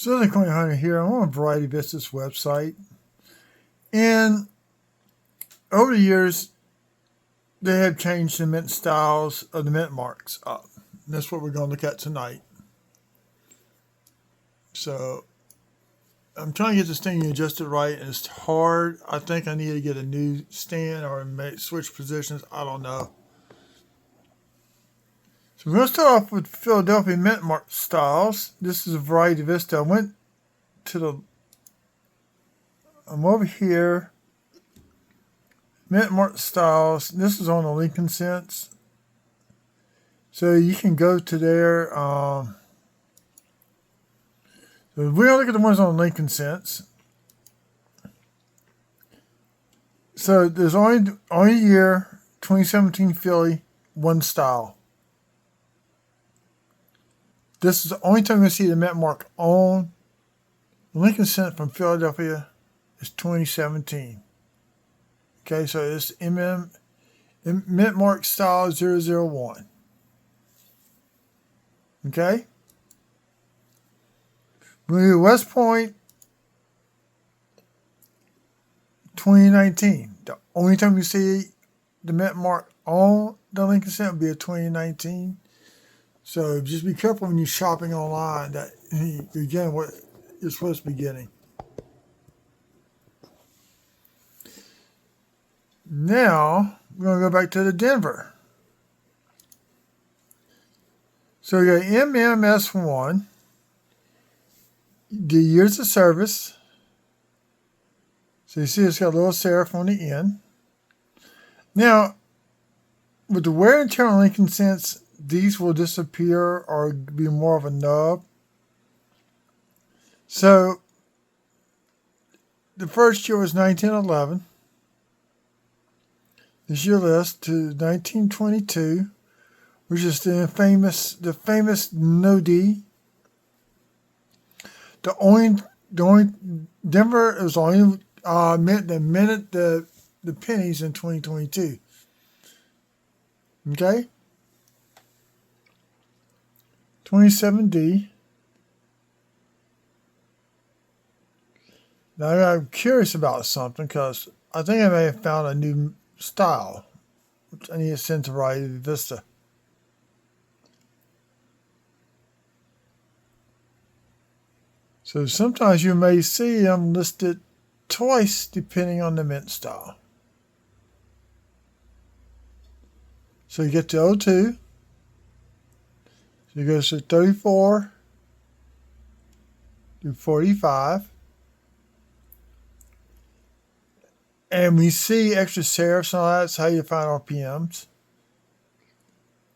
So the Coin Hunter here. I'm on Variety Vistas website, and over the years they have changed the mint styles of the mint marks up. And that's what we're going to look at tonight. So I'm trying to get this thing adjusted right, and it's hard. I think I need to get a new stand or switch positions. I don't know. So we're going to start off with Philadelphia mint mark styles. This is a Variety Vista. I'm over here. Mint mark styles. This is on the Lincoln Cents. So you can go to there. So we're going to look at the ones on Lincoln Cents. So there's only year 2017 Philly, one style. This is the only time you see the mint mark on the Lincoln Cent from Philadelphia is 2017. Okay, so it's mint mark style 001. Okay. Moving to West Point 2019. The only time you see the mint mark on the Lincoln Cent will be a 2019. So just be careful when you're shopping online that you're getting what you're supposed to be getting. Now, we're going to go back to the Denver. So we got MMS1, the years of service. So you see it's got a little serif on the end. Now, with the wear and tear on Lincoln Cents, these will disappear or be more of a nub. So the first year was 1911. This year list to 1922, which is the famous no D. The only Denver is only minute the pennies in 2022. Okay. 27D. Now I'm curious about something because I think I may have found a new style, which I need to send to Variety Vista. So sometimes you may see them listed twice depending on the mint style. So you get to 02. So it goes to 34 to 45. And we see extra serifs and all that's how you find RPMs.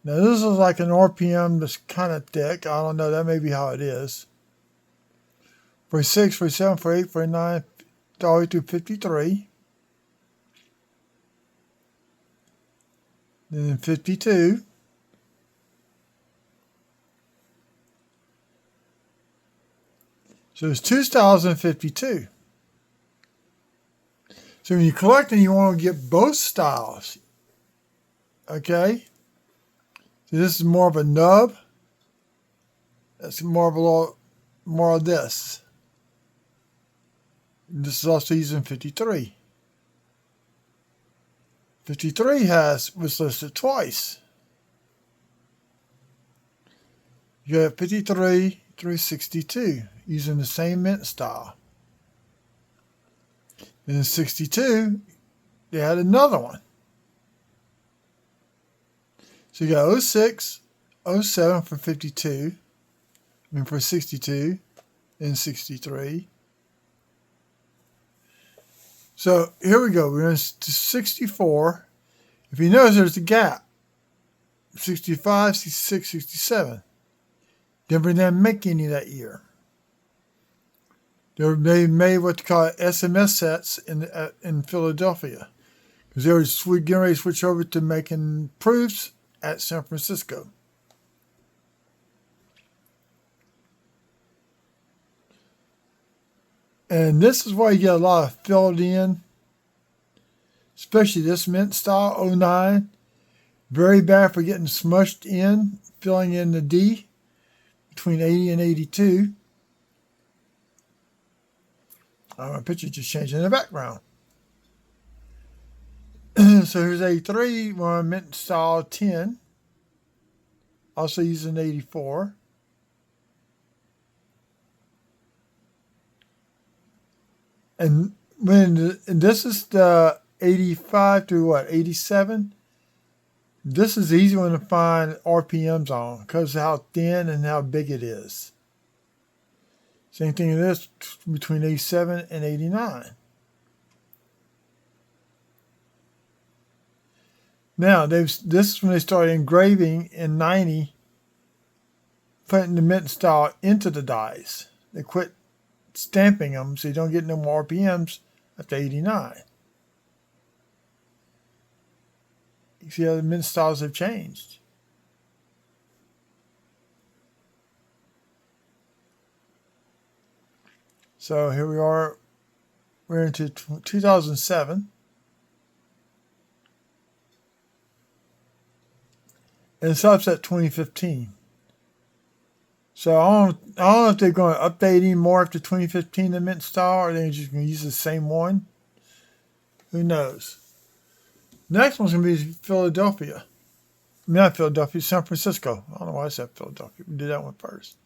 Now this is like an RPM that's kind of thick. I don't know, that may be how it is. 46, 47, 48, 49, all the way through 53. Then 52. So there's two styles in 52. So when you're collecting, you want to get both styles. Okay? So this is more of a nub. That's more of this. And this is also using 53. 53 was listed twice. You got 53 through 62 using the same mint style. And in 62, they had another one. So you got 06, 07 for 52, for 62, and 63. So here we go. We're going to 64. If you notice, there's a gap. 65, 66, 67. Denver didn't make any that year. They made what they call SMS sets in Philadelphia because they were getting ready to switch over to making proofs at San Francisco. And this is why you get a lot of filled in, especially this mint style 09. Very bad for getting smushed in, filling in the D between 80 and 82. My picture just changed in the background. So here's 83. We're on mint style 10. Also using 84. And this is the 85 to what, 87? This is the easy one to find RPMs on because of how thin and how big it is. Same thing in this, between 87 and 89. Now, this is when they started engraving in 90, putting the mint style into the dies. They quit stamping them so you don't get no more RPMs after 89. You see how the mint styles have changed. So here we are. We're into 2007. And it stops at 2015. So I don't know if they're going to update any more after 2015, the mint style, or they're just going to use the same one. Who knows? Next one's going to be Philadelphia. Not Philadelphia, San Francisco. I don't know why I said Philadelphia. We did that one first.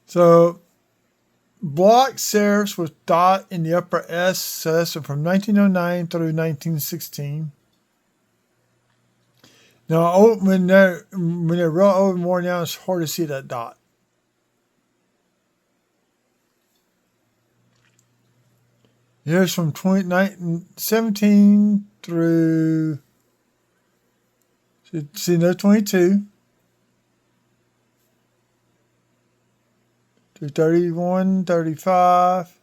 So block serifs with dot in the upper S. So that's from 1909 through 1916. Now, when they're real old and worn down, it's hard to see that dot. Here's from 17 through, see, no 22, to 31, 35.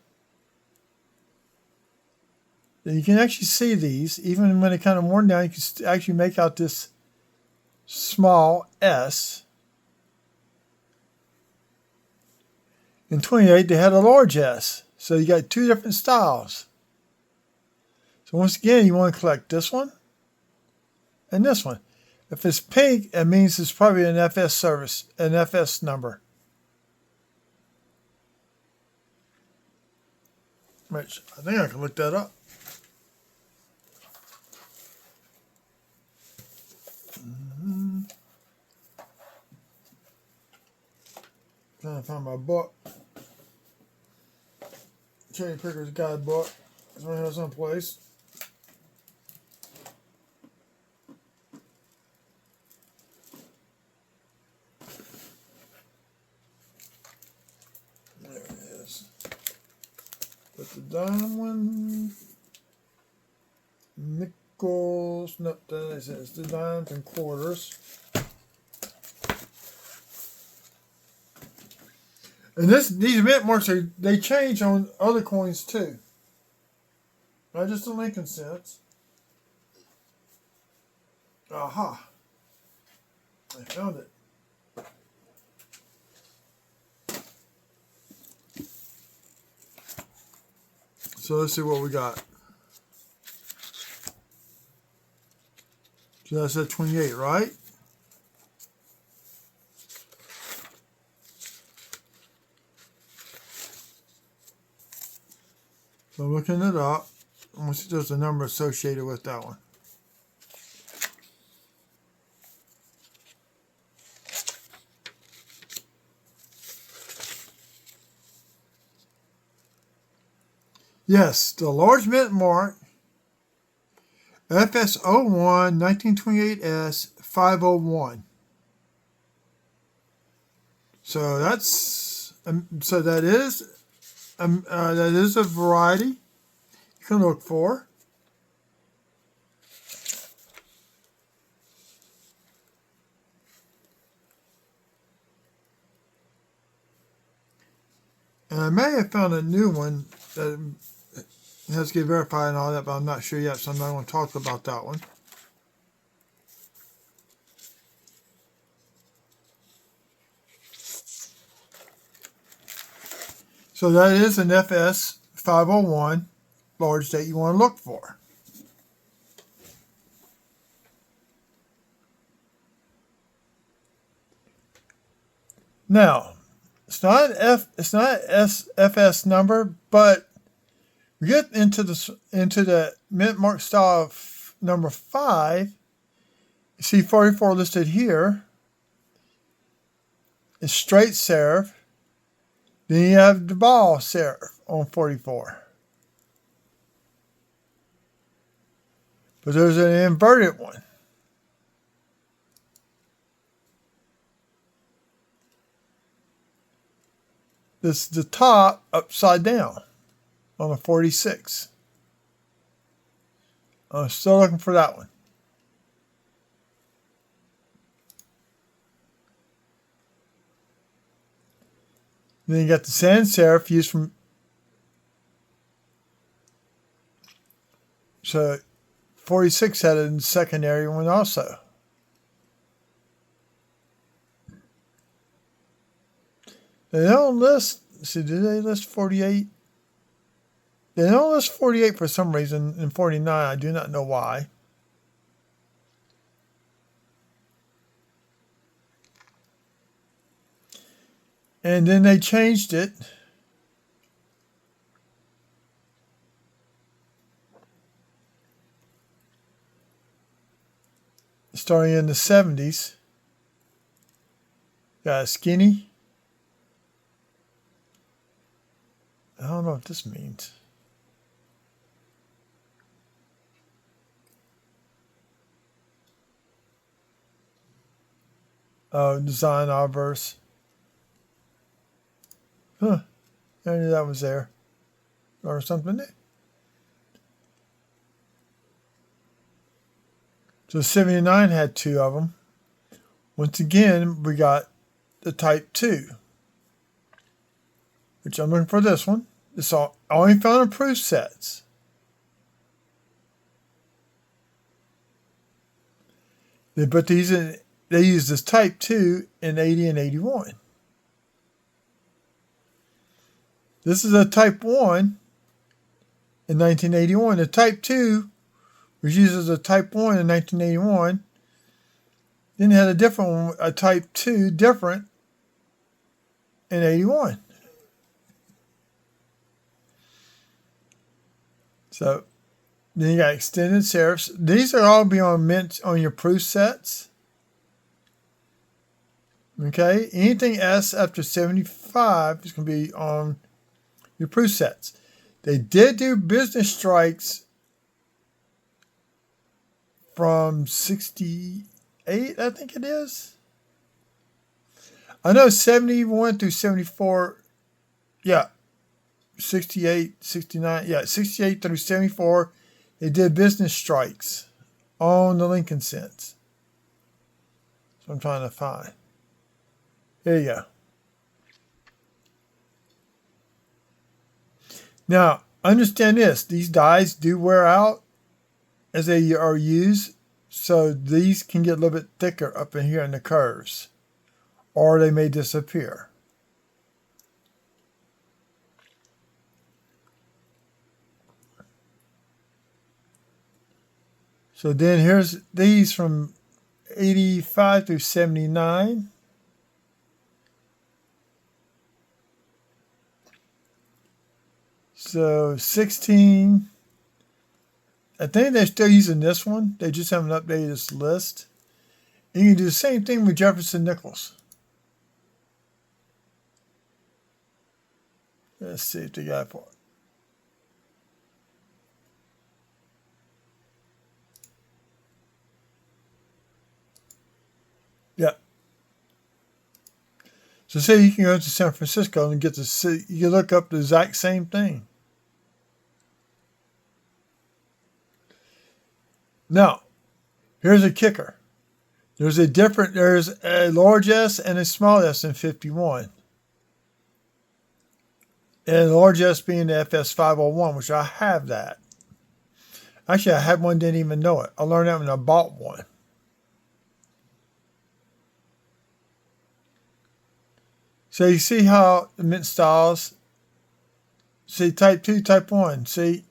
And you can actually see these, even when they're kind of worn down, you can actually make out this small S. In 28, they had a large S. So you got two different styles. So once again, you want to collect this one and this one. If it's pink, it means it's probably an FS service, an FS number. Which I think I can look that up. Trying to find my book. Cherry Picker's Guidebook. It's right here someplace. There it is. But the dime one, nickels, nope, that is it. It's the dimes and quarters. And these mint marks, they change on other coins too. Not just the Lincoln cents. Aha. I found it. So let's see what we got. So that's at 28, right? So looking it up, I want to see if there's a number associated with that one. Yes, the large mint mark, FS01 1928S 501. So that is a variety you can look for. And I may have found a new one that has to get verified and all that, but I'm not sure yet, so I'm not going to talk about that one. So that is an FS 501 large that you want to look for. Now, It's not an FS number, but we get into the mint mark style of number 5. You see 44 listed here. It's straight serif. Then you have the ball serif on 44. But there's an inverted one. This is the top upside down on a 46. I'm still looking for that one. Then you got the sans serif used from. So 46 had a secondary one also. They don't list. See, did they list 48? They don't list 48 for some reason, and 49. I do not know why. And then they changed it. Starting in the 70s. Got a skinny. I don't know what this means. Oh, design obverse. Huh. I knew that was there. Or something. So 79 had 2 of them. Once again, we got the type 2. Which I'm looking for this one. It's all only found in proof sets. They put these in. They use this type 2 in 80 and 81. This is a type 1 in 1981. The type 2 was used as a type 1 in 1981. Then they had a different one, a type 2 different in 81. So then you got extended serifs. These are all be on mint on your proof sets. Okay, anything S after 75 is going to be on your proof sets. They did do business strikes from 68, I think it is. I know 71 through 74, yeah, 68, 69, yeah, 68 through 74, they did business strikes on the Lincoln cents. So I'm trying to find. There you go. Now, understand this. These dies do wear out as they are used, so these can get a little bit thicker up in here in the curves, or they may disappear. So then here's these from 85 through 79. So 16, I think they're still using this one. They just haven't updated this list. And you can do the same thing with Jefferson Nichols. Let's see if they got it for it. Yeah. So say you can go to San Francisco and get to see, you can look up the exact same thing. Now, here's a kicker. There's a large S and a small s in 51. And the large S being the FS501, which I have that. Actually, I had one, didn't even know it. I learned that when I bought one. So you see how the mint styles, see type 2, type 1, see,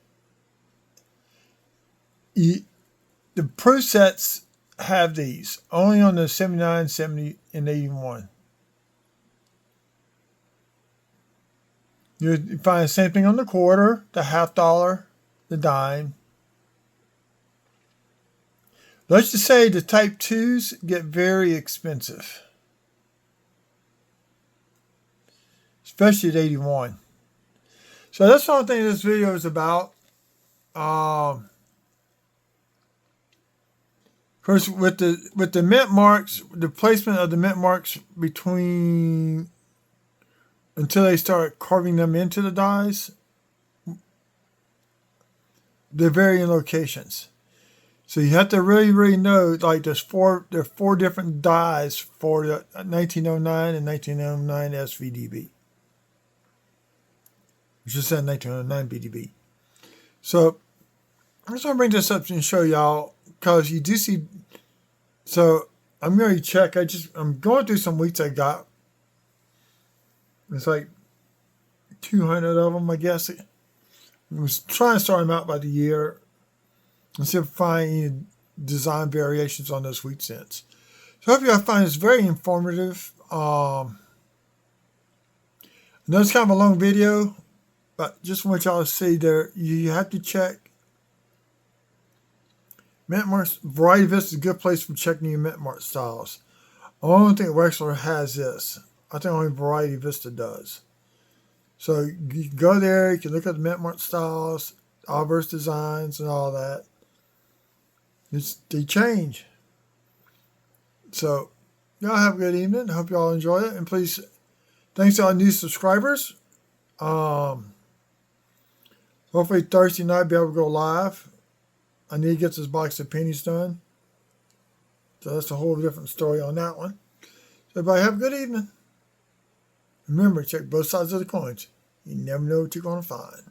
the proof sets have these, only on the 79, 70, and 81. You find the same thing on the quarter, the half dollar, the dime. Let's just say the type 2s get very expensive, especially at 81. So that's the only thing this video is about. Of course, with the mint marks, the placement of the mint marks between until they start carving them into the dies, they vary in locations. So you have to really know, like there are four different dies for the 1909 and 1909 SVDB. Which is said 1909 BDB. So I just want to bring this up and show y'all, because you do see. So I'm going to check. I'm going through some wheats I got. It's like 200 of them, I guess. I was trying to start them out by the year and see if I find any design variations on those wheat scents. So I hope y'all find this very informative. I know it's kind of a long video, but just want y'all to see there, you have to check. Mint Marks, Variety Vista is a good place for checking your Mint Mart styles. I don't think Wexler has this. I think only Variety Vista does. So you can go there, you can look at the Mint Mart styles, Albert's designs, and all that. They change. So y'all have a good evening. I hope y'all enjoy it. And please, thanks to our new subscribers. Hopefully Thursday night I'll be able to go live. I need to get this box of pennies done. So that's a whole different story on that one. So everybody have a good evening. Remember, check both sides of the coins. You never know what you're going to find.